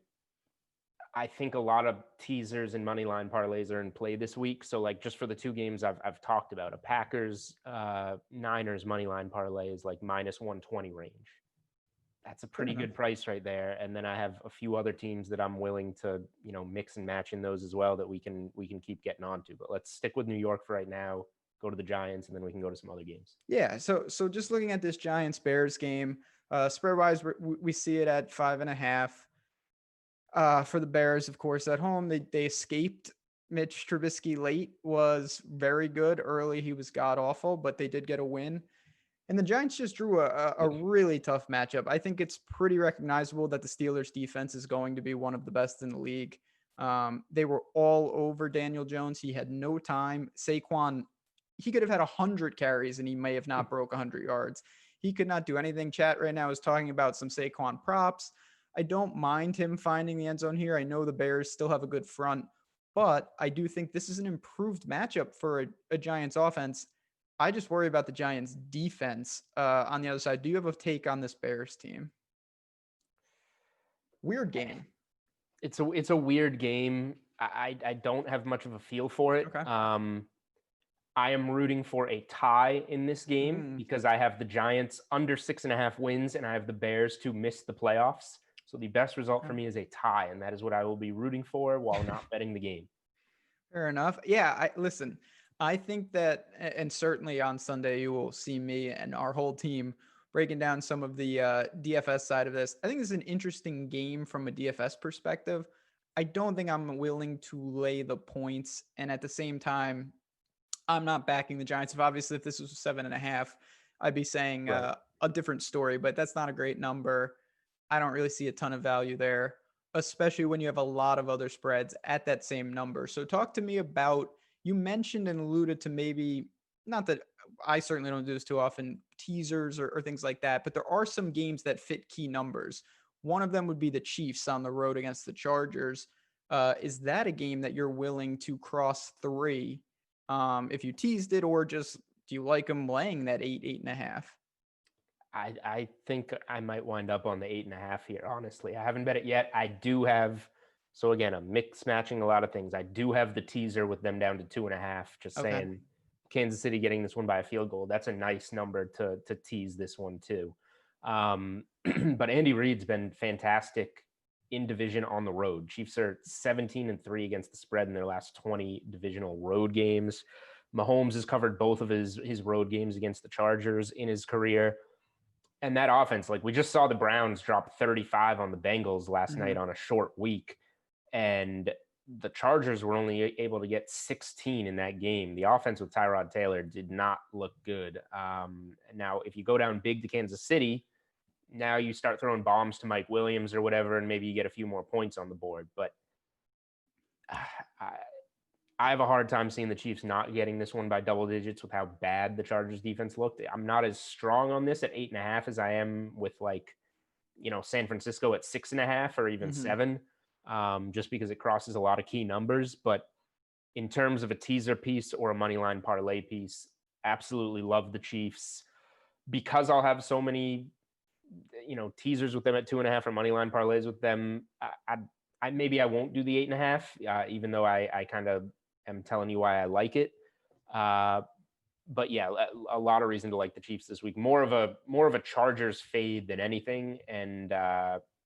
I think a lot of teasers and money line parlays are in play this week. So, like, just for the 2 games I've talked about, a Packers Niners money line parlay is like -120 range. That's a pretty good price right there. And then I have a few other teams that I'm willing to, mix and match in those as well that we can keep getting onto. But let's stick with New York for right now. Go to the Giants, and then we can go to some other games. Yeah. So just looking at this Giants Bears game, spread wise, we see it at 5.5. For the Bears, of course, at home, they escaped. Mitch Trubisky late was very good. Early, he was god awful, but they did get a win. And the Giants just drew a really tough matchup. I think it's pretty recognizable that the Steelers defense is going to be one of the best in the league. They were all over Daniel Jones. He had no time. Saquon, he could have had 100 carries and he may have not broke 100 yards. He could not do anything. Chat right now is talking about some Saquon props. I don't mind him finding the end zone here. I know the Bears still have a good front, but I do think this is an improved matchup for a Giants offense. I just worry about the Giants defense on the other side. Do you have a take on this Bears team? Weird game. It's a weird game. I don't have much of a feel for it. Okay. I am rooting for a tie in this game Mm. because I have the Giants under 6.5 wins and I have the Bears to miss the playoffs. So the best result for Okay. me is a tie, and that is what I will be rooting for while not betting the game. Fair enough. Yeah, listen. I think that, and certainly on Sunday you will see me and our whole team breaking down some of the DFS side of this. I think this is an interesting game from a DFS perspective. I don't think I'm willing to lay the points, and at the same time, I'm not backing the Giants. If this was 7.5, I'd be saying Right. a different story. But that's not a great number. I don't really see a ton of value there, especially when you have a lot of other spreads at that same number. So talk to me about, you mentioned and alluded to, maybe, not that I certainly don't do this too often, teasers or things like that, but there are some games that fit key numbers. One of them would be the Chiefs on the road against the Chargers. Is that a game that you're willing to cross 3 if you teased it, or just do you like them laying that 8.5? I think I might wind up on the 8.5 here, honestly. I haven't bet it yet. I do have, so again, I'm mix matching a lot of things. I do have the teaser with them down to 2.5, just Okay. saying Kansas City getting this one by a field goal. That's a nice number to tease this one too. But Andy Reid's been fantastic in division on the road. Chiefs are 17-3 against the spread in their last 20 divisional road games. Mahomes has covered both of his road games against the Chargers in his career. And that offense, like we just saw the Browns drop 35 on the Bengals last night on a short week. And the Chargers were only able to get 16 in that game. The offense with Tyrod Taylor did not look good. Now, if you go down big to Kansas City, now you start throwing bombs to Mike Williams or whatever, and maybe you get a few more points on the board. But I have a hard time seeing the Chiefs not getting this one by double digits with how bad the Chargers defense looked. I'm not as strong on this at 8.5 as I am with, like, San Francisco at 6.5 or even 7, just because it crosses a lot of key numbers. But in terms of a teaser piece or a money line parlay piece, absolutely love the Chiefs because I'll have so many, teasers with them at 2.5 or money line parlays with them. I maybe I won't do the 8.5, even though I kind of am telling you why I like it. But yeah, a lot of reason to like the Chiefs this week. More of a Chargers fade than anything, and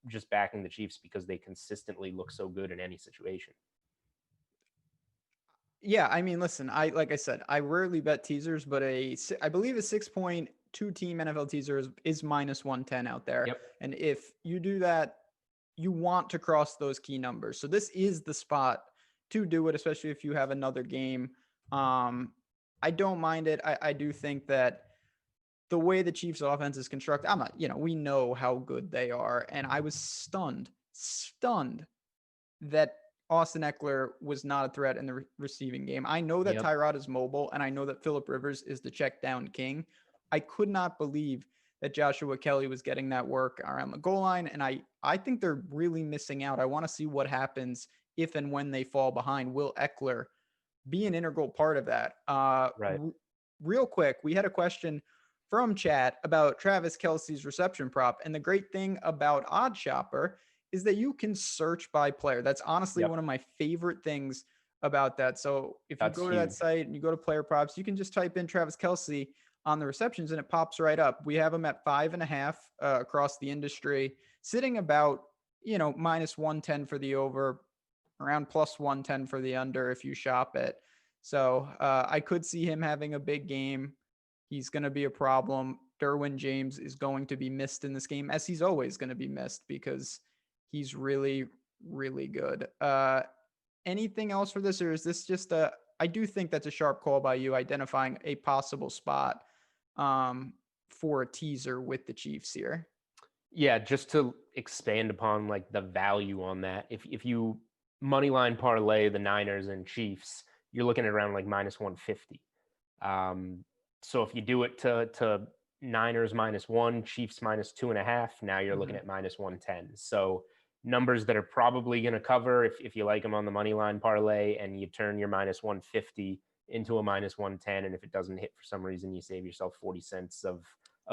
just backing the Chiefs because they consistently look so good in any situation. Yeah, I mean, listen, like I said, I rarely bet teasers, but I believe a 6.2 team NFL teaser is minus 110 out there. Yep. And if you do that, you want to cross those key numbers. So this is the spot to do it, especially if you have another game. I don't mind it. I do think that the way the Chiefs offense is constructed, we know how good they are. And I was stunned that Austin Eckler was not a threat in the receiving game. I know that Tyrod is mobile, and I know that Phillip Rivers is the check down king. I could not believe that Joshua Kelly was getting that work around the goal line. And I think they're really missing out. I want to see what happens if and when they fall behind. Will Eckler be an integral part of that? Right. Real quick, we had a question from chat about Travis Kelce's reception prop. And the great thing about Odd Shopper is that you can search by player. That's honestly one of my favorite things about that. So if you go to that site and you go to player props, you can just type in Travis Kelce on the receptions and it pops right up. We have him at 5.5 across the industry, sitting about, minus 110 for the over, around plus 110 for the under if you shop it. So I could see him having a big game. He's going to be a problem. Derwin James is going to be missed in this game, as he's always going to be missed because he's really, really good. Anything else for this, or is this just I do think that's a sharp call by you identifying a possible spot for a teaser with the Chiefs here. Yeah, just to expand upon like the value on that. If you money line parlay the Niners and Chiefs, you're looking at around like minus 150. So if you do it to Niners -1, Chiefs -2.5, now you're looking at minus 110. So numbers that are probably going to cover if you like them on the money line parlay, and you turn your minus 150 into a minus 110. And if it doesn't hit for some reason, you save yourself 40 cents of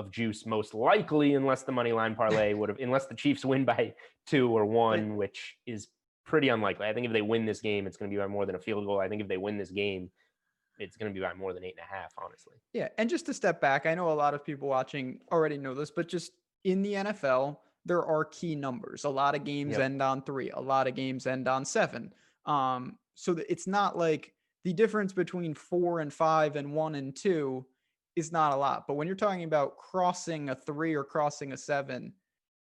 juice, most likely, unless the money line parlay unless the Chiefs win by 2 or 1, which is pretty unlikely. I think if they win this game, it's going to be by more than a field goal. I think if they win this game, it's going to be by more than 8.5, honestly. Yeah. And just to step back, I know a lot of people watching already know this, but just in the NFL, there are key numbers. A lot of games end on 3, a lot of games end on 7. So that it's not like the difference between 4 and 5 and 1 and 2 is not a lot. But when you're talking about crossing a 3 or crossing a 7,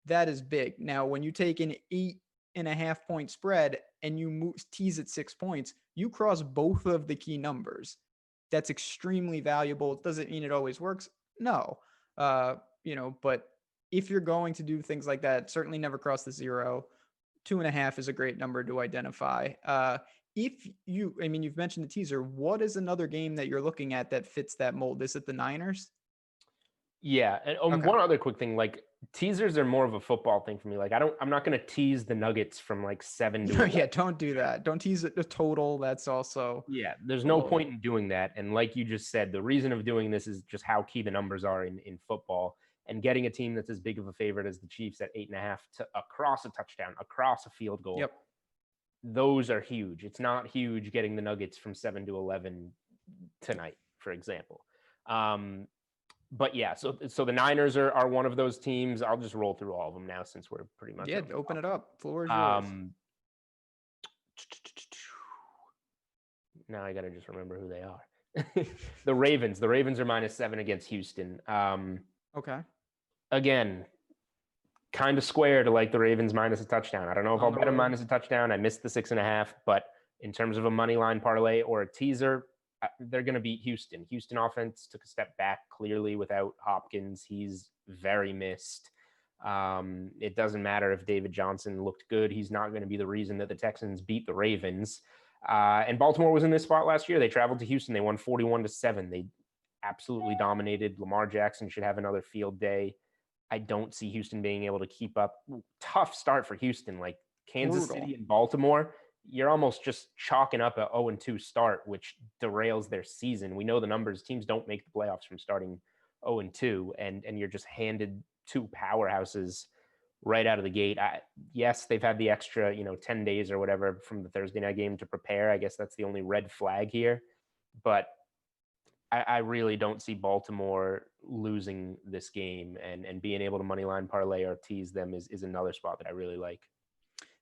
that is big. Now, when you take an 8.5 point spread and you tease at 6 points, you cross both of the key numbers. That's extremely valuable. Does it mean it always works? No. But if you're going to do things like that, certainly never cross the 0. 2.5 is a great number to identify. You've mentioned the teaser. What is another game that you're looking at that fits that mold? Is it the Niners? Yeah. And Okay. one other quick thing, like teasers are more of a football thing for me. Like I'm not going to tease the Nuggets from like 7 to 11. Yeah, don't do that. Don't tease it the total. That's also there's no point in doing that. And like you just said, the reason of doing this is just how key the numbers are in football, and getting a team that's as big of a favorite as the Chiefs at 8.5 to across a touchdown, across a field goal. Yep. Those are huge. It's not huge getting the Nuggets from 7 to 11 tonight, for example. But yeah, so the Niners are one of those teams. I'll just roll through all of them now since we're pretty much open it up. Floor is yours. Now I got to just remember who they are. The Ravens. The Ravens are -7 against Houston. Okay. Again, kind of square to like the Ravens minus a touchdown. I don't know if I'll bet them minus a touchdown. I missed the 6.5, but in terms of a money line parlay or a teaser, they're going to beat Houston. Houston offense took a step back clearly without Hopkins. He's very missed. It doesn't matter if David Johnson looked good. He's not going to be the reason that the Texans beat the Ravens. And Baltimore was in this spot last year. They traveled to Houston. They won 41-7. They absolutely dominated. Lamar Jackson should have another field day. I don't see Houston being able to keep up. Tough start for Houston. Like Kansas City and Baltimore, you're almost just chalking up a 0-2 start, which derails their season. We know the numbers. Teams don't make the playoffs from starting 0-2, and you're just handed 2 powerhouses right out of the gate. Yes, they've had the extra, 10 days or whatever from the Thursday night game to prepare. I guess that's the only red flag here. But I really don't see Baltimore losing this game, and being able to moneyline parlay or tease them is another spot that I really like.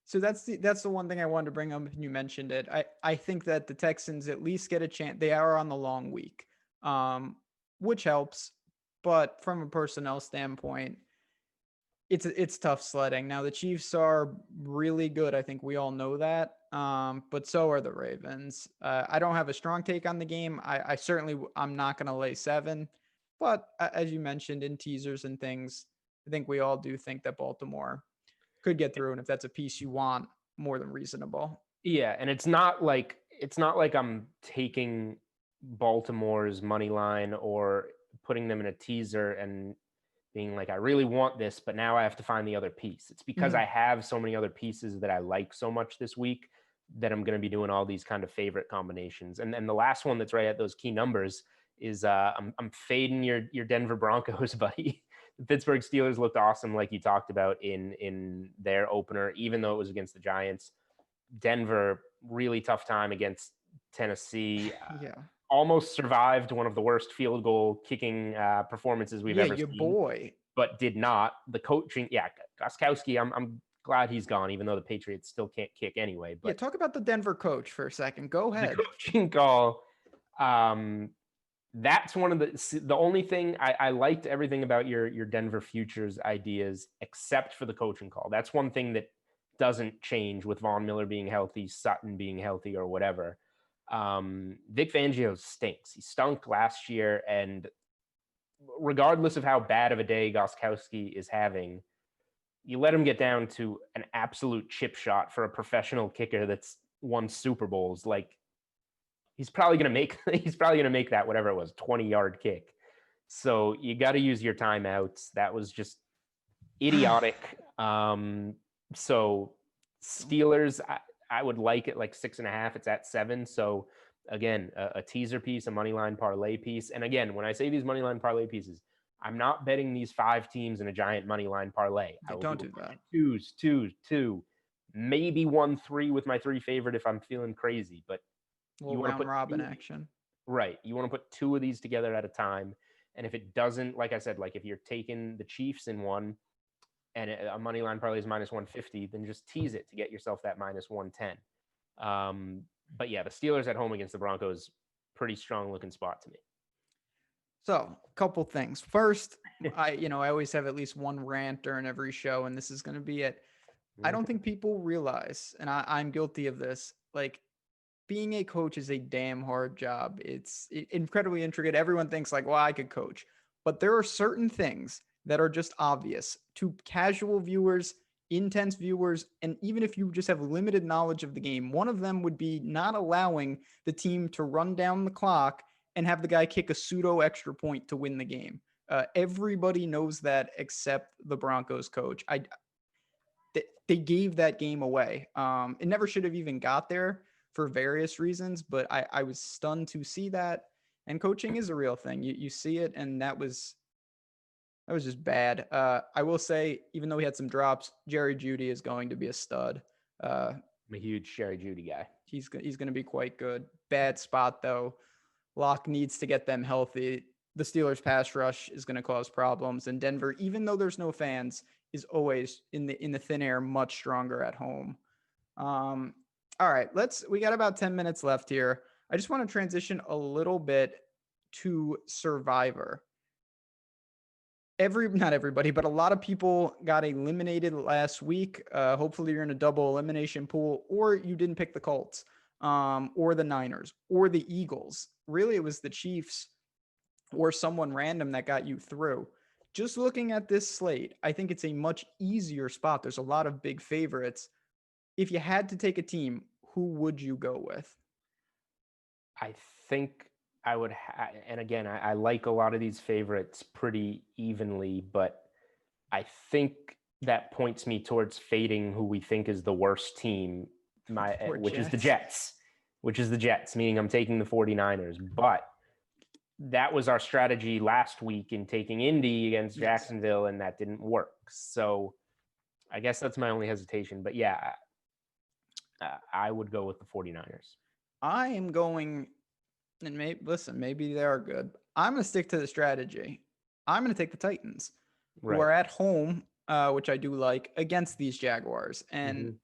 So that's the one thing I wanted to bring up, and you mentioned it. I think that the Texans at least get a chance. They are on the long week, which helps. But from a personnel standpoint, it's tough sledding. Now the Chiefs are really good. I think we all know that. But so are the Ravens. I don't have a strong take on the game. I'm not going to lay 7, but as you mentioned in teasers and things, I think we all do think that Baltimore could get through. And if that's a piece you want, more than reasonable. Yeah. And it's not like I'm taking Baltimore's money line or putting them in a teaser and being like, I really want this, but now I have to find the other piece. It's because I have so many other pieces that I like so much this week that I'm going to be doing all these kind of favorite combinations. And the last one that's right at those key numbers is I'm fading your Denver Broncos, buddy. The Pittsburgh Steelers looked awesome, like you talked about in their opener, even though it was against the Giants. Denver, really tough time against Tennessee. Yeah. Almost survived one of the worst field goal kicking performances we've ever seen. Boy. But did not. The coaching, Gostkowski, I'm glad he's gone, even though the Patriots still can't kick anyway. But talk about the Denver coach for a second. Go ahead. The coaching call, that's one of the only thing I liked everything about your Denver Futures ideas, except for the coaching call. That's one thing that doesn't change with Von Miller being healthy, Sutton being healthy, or whatever. Vic Fangio stinks. He stunk last year, and regardless of how bad of a day Gostkowski is having, you let him get down to an absolute chip shot for a professional kicker that's won Super Bowls. Like, he's probably going to make that, whatever it was, 20-yard kick. So you got to use your timeouts. That was just idiotic. So Steelers, I would like it like 6.5. It's at 7. So again, a teaser piece, a money line parlay piece. And again, when I say these money line parlay pieces, I'm not betting these 5 teams in a giant money line parlay. Don't do that. Two, maybe 1-3 with my 3 favorite if I'm feeling crazy. But you want to round put robin action. Right. You want to put 2 of these together at a time. And if it doesn't, like I said, like if you're taking the Chiefs in one and a money line parlay is -150, then just tease it to get yourself that -110. But yeah, the Steelers at home against the Broncos, pretty strong looking spot to me. So, a couple things. First, I always have at least one rant during every show, and this is going to be it. I don't think people realize, and I'm guilty of this, like being a coach is a damn hard job. It's incredibly intricate. Everyone thinks like, well, I could coach, but there are certain things that are just obvious to casual viewers, intense viewers, and even if you just have limited knowledge of the game. One of them would be not allowing the team to run down the clock and have the guy kick a pseudo extra point to win the game. Everybody knows that except the Broncos coach. They gave that game away. It never should have even got there for various reasons, but I was stunned to see that. And coaching is a real thing. You see it, and that was just bad. I will say, even though we had some drops, Jerry Jeudy is going to be a stud. I'm a huge Jerry Jeudy guy. He's going to be quite good. Bad spot though. Locke needs to get them healthy. The Steelers pass rush is going to cause problems, and Denver, even though there's no fans, is always in the thin air, much stronger at home. All right, we got about 10 minutes left here. I just want to transition a little bit to Survivor. Not everybody, but a lot of people got eliminated last week. Hopefully you're in a double elimination pool, or you didn't pick the Colts, or the Niners, or the Eagles. Really, it was the Chiefs or someone random that got you through. Just looking at this slate, I think it's a much easier spot. There's a lot of big favorites. If you had to take a team, who would you go with? I think I would, and again, I like a lot of these favorites pretty evenly, but I think that points me towards fading who we think is the worst team, which is the Jets, meaning I'm taking the 49ers. But that was our strategy last week in taking Indy against Jacksonville, and that didn't work. So I guess that's my only hesitation. But yeah, I would go with the 49ers. I am going, and maybe they are good. I'm going to stick to the strategy. I'm going to take the Titans, who are at home, which I do like, against these Jaguars. And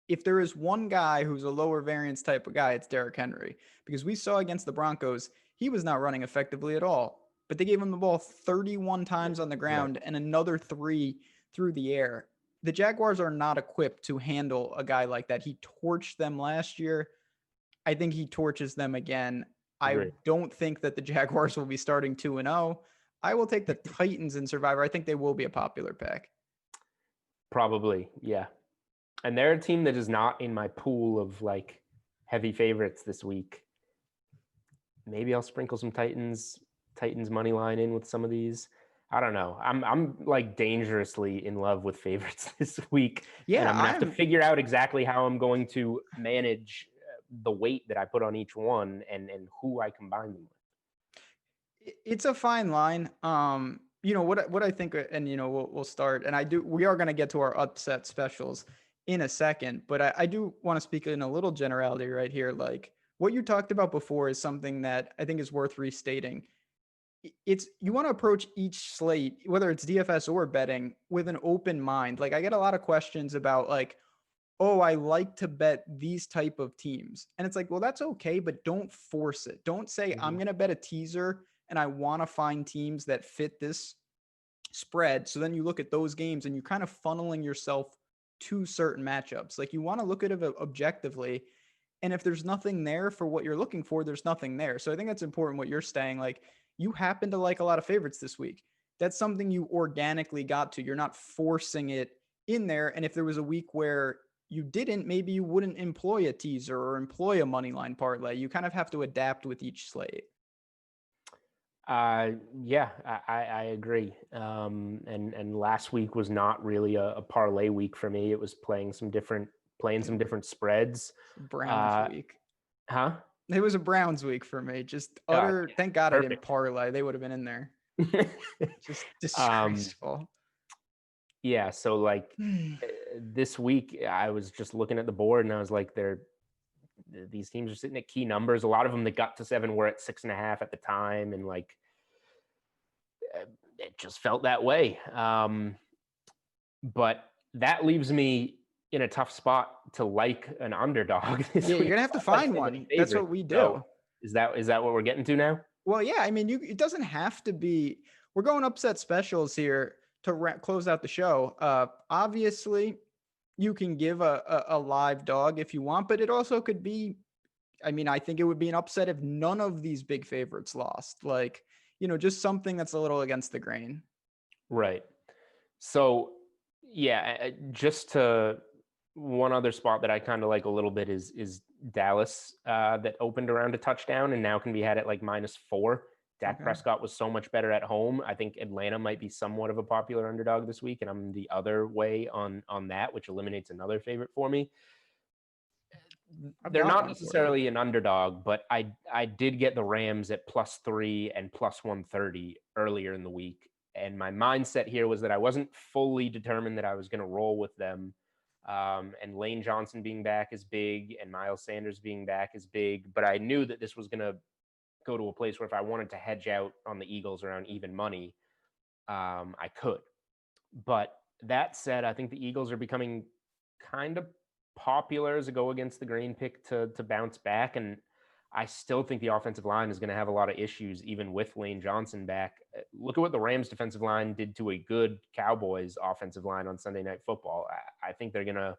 if there is one guy who's a lower variance type of guy, it's Derrick Henry. Because we saw against the Broncos, he was not running effectively at all. But they gave him the ball 31 times on the ground and another 3 through the air. The Jaguars are not equipped to handle a guy like that. He torched them last year. I think he torches them again. I don't think that the Jaguars will be starting 2-0. I will take the Titans in Survivor. I think they will be a popular pick. Probably, yeah. And they're a team that is not in my pool of like heavy favorites this week. Maybe I'll sprinkle some Titans money line in with some of these. I don't know. I'm like dangerously in love with favorites this week. Yeah, and I'm gonna have to figure out exactly how I'm going to manage the weight that I put on each one and who I combine them with. It's a fine line. What I think, and we'll start. And we are going to get to our upset specials in a second, but I do want to speak in a little generality right here. Like what you talked about before is something that I think is worth restating. You want to approach each slate, whether it's DFS or betting, with an open mind. Like I get a lot of questions about like, oh, I like to bet these type of teams. And it's like, well, that's okay, but don't force it. Don't say I'm going to bet a teaser and I want to find teams that fit this spread. So then you look at those games and you're kind of funneling yourself to certain matchups. Like you want to look at it objectively. And if there's nothing there for what you're looking for, there's nothing there. So I think that's important what you're saying. Like you happen to like a lot of favorites this week. That's something you organically got to. You're not forcing it in there. And if there was a week where you didn't, maybe you wouldn't employ a teaser or employ a money line parlay. You kind of have to adapt with each slate. Yeah, I agree. And last week was not really a parlay week for me. It was playing some different spreads. Browns week. Huh? It was a Browns week for me. Just thank God perfect. I didn't parlay. They would have been in there. Just disgraceful. Yeah, so like this week I was just looking at the board and I was like, these teams are sitting at key numbers. A lot of them that got to 7 were at 6.5 at the time, and like it just felt that way. But that leaves me in a tough spot to like an underdog this Yeah, week. you're gonna have to find one. That's what we do. So is that what we're getting to now? Well, yeah, I mean, it doesn't have to be. We're going upset specials here to close out the show. Obviously, you can give a live dog if you want, but it also could be. I mean, I think it would be an upset if none of these big favorites lost. Like, just something that's a little against the grain. Right. So, yeah, just to one other spot that I kind of like a little bit is Dallas, that opened around a touchdown and now can be had at like -4. Dak Prescott was so much better at home. I think Atlanta might be somewhat of a popular underdog this week, and I'm the other way on that, which eliminates another favorite for me. They're not necessarily an underdog, but I did get the Rams at +3 and +130 earlier in the week. And my mindset here was that I wasn't fully determined that I was going to roll with them. And Lane Johnson being back is big, and Miles Sanders being back is big. But I knew that this was going to go to a place where if I wanted to hedge out on the Eagles around even money, I could. But that said, I think the Eagles are becoming kind of popular as a go against the grain pick to bounce back. And I still think the offensive line is going to have a lot of issues, even with Lane Johnson back. Look at what the Rams defensive line did to a good Cowboys offensive line on Sunday Night Football. I think they're going to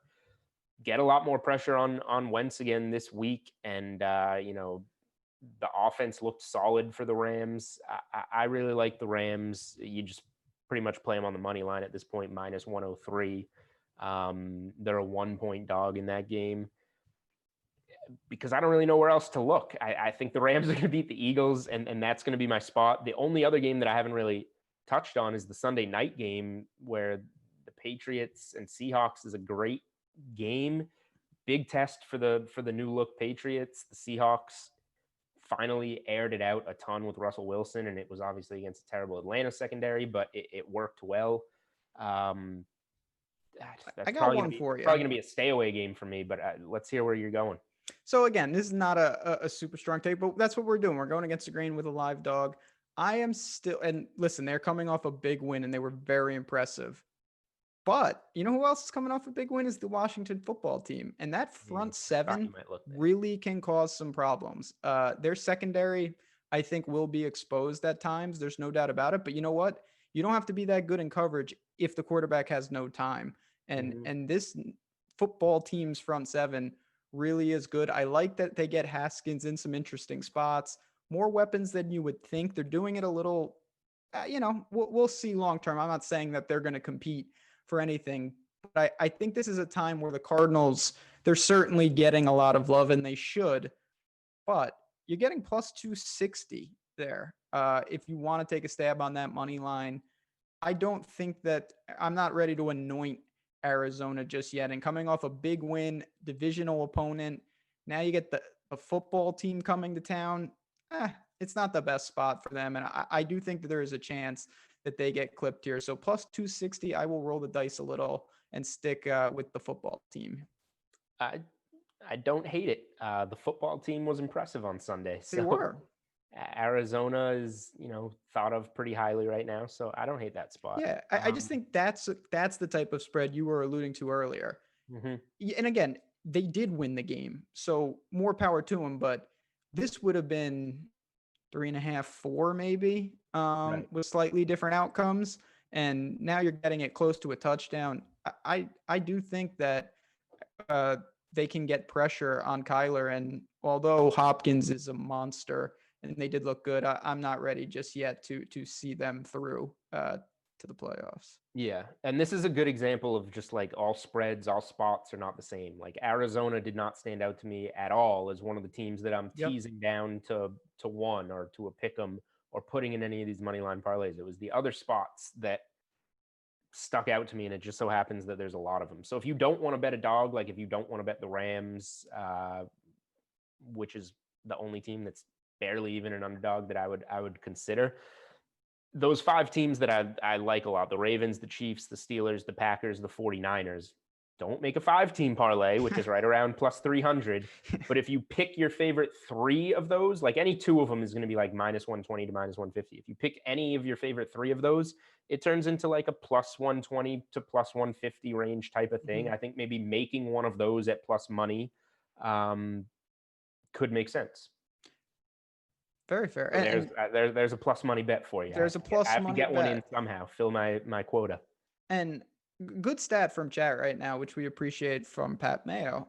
get a lot more pressure on Wentz again this week. And, the offense looked solid for the Rams. I really like the Rams. You just pretty much play them on the money line at this point, -103. They're a 1-point dog in that game because I don't really know where else to look. I think the Rams are going to beat the Eagles, and that's going to be my spot. The only other game that I haven't really touched on is the Sunday night game where the Patriots and Seahawks is a great game. Big test for the new look Patriots. The Seahawks finally aired it out a ton with Russell Wilson, and it was obviously against a terrible Atlanta secondary, but it worked well. That's I got one for you. Probably going to be a stay away game for me, but let's hear where you're going. So again, this is not a super strong take, but that's what we're doing. We're going against the grain with a live dog. I am still, and listen, they're coming off a big win and they were very impressive. But you know who else is coming off a big win is the Washington football team. And that front seven really can cause some problems. Their secondary, I think, will be exposed at times. There's no doubt about it. But you know what? You don't have to be that good in coverage if the quarterback has no time. And this football team's front seven really is good. I like that they get Haskins in some interesting spots, more weapons than you would think. They're doing it a little, we'll see long term. I'm not saying that they're going to compete for anything, but I think this is a time where the Cardinals, they're certainly getting a lot of love, and they should, but you're getting +260 there. If you want to take a stab on that money line, I don't think that I'm not ready to anoint Arizona just yet. And coming off a big win, divisional opponent, now you get the football team coming to town. It's not the best spot for them. And I do think that there is a chance that they get clipped here. So +260, I will roll the dice a little and stick with the football team. I don't hate it. The football team was impressive on Sunday. They were. Arizona is, thought of pretty highly right now. So I don't hate that spot. Yeah, I just think that's the type of spread you were alluding to earlier. Mm-hmm. And again, they did win the game. So more power to them. But this would have been 3.5, 4 maybe, right, with slightly different outcomes. And now you're getting it close to a touchdown. I do think that they can get pressure on Kyler. And although Hopkins is a monster and they did look good, I'm not ready just yet to see them through to the playoffs. Yeah. And this is a good example of just like all spreads, all spots are not the same. Like Arizona did not stand out to me at all as one of the teams that I'm teasing down to 1 or to a pick 'em or putting in any of these money line parlays. It was the other spots that stuck out to me, and it just so happens that there's a lot of them. So if you don't want to bet a dog, like if you don't want to bet the Rams, which is the only team that's barely even an underdog that I would consider, those 5 teams that I like a lot, the Ravens, the Chiefs, the Steelers, the Packers, the 49ers, don't make a 5-team parlay, which is right around plus 300. But if you pick your favorite 3 of those, like any 2 of them is going to be like minus 120 to minus 150. If you pick any of your favorite 3 of those, it turns into like a plus 120 to plus 150 range type of thing. I think maybe making one of those at plus money could make sense. Very fair. So there's a plus money bet for you. There's a plus money bet. I have to get one in somehow, fill my quota. And good stat from chat right now, which we appreciate from Pat Mayo,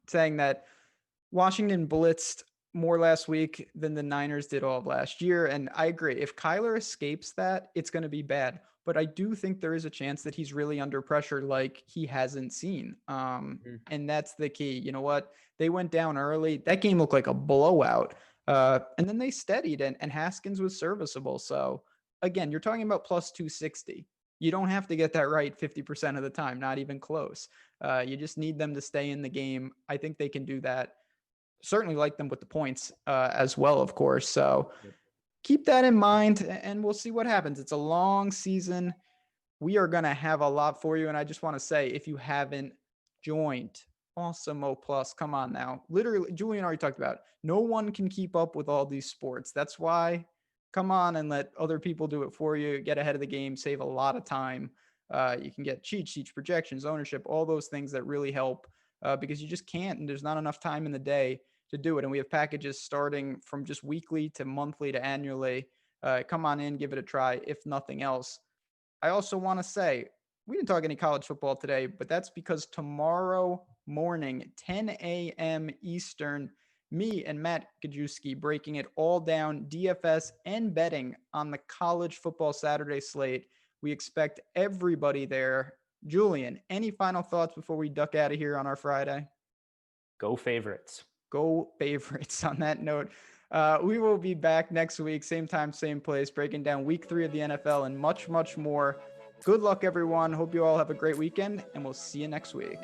saying that Washington blitzed more last week than the Niners did all of last year. And I agree. If Kyler escapes that, it's going to be bad. But I do think there is a chance that he's really under pressure like he hasn't seen. And that's the key. You know what? They went down early. That game looked like a blowout. And then they steadied, and Haskins was serviceable. So, again, you're talking about plus 260. You don't have to get that right 50% of the time, not even close. You just need them to stay in the game. I think they can do that. Certainly like them with the points as well, of course. So keep that in mind, and we'll see what happens. It's a long season. We are going to have a lot for you. And I just want to say, if you haven't joined Awesemo Plus, come on now. Literally, Julian already talked about it. No one can keep up with all these sports. That's why come on and let other people do it for you. Get ahead of the game, save a lot of time. You can get cheat sheets, projections, ownership, all those things that really help because you just can't, and there's not enough time in the day to do it. And we have packages starting from just weekly to monthly to annually. Come on in, give it a try, if nothing else. I also want to say, we didn't talk any college football today, but that's because tomorrow morning, 10 a.m. Eastern, me and Matt Gajewski breaking it all down, DFS and betting on the college football Saturday slate. We expect everybody there. Julian, any final thoughts before we duck out of here on our Friday? Go favorites. Go favorites. On that note, we will be back next week, same time, same place, breaking down week 3 of the NFL and much, much more. Good luck, everyone. Hope you all have a great weekend, and we'll see you next week.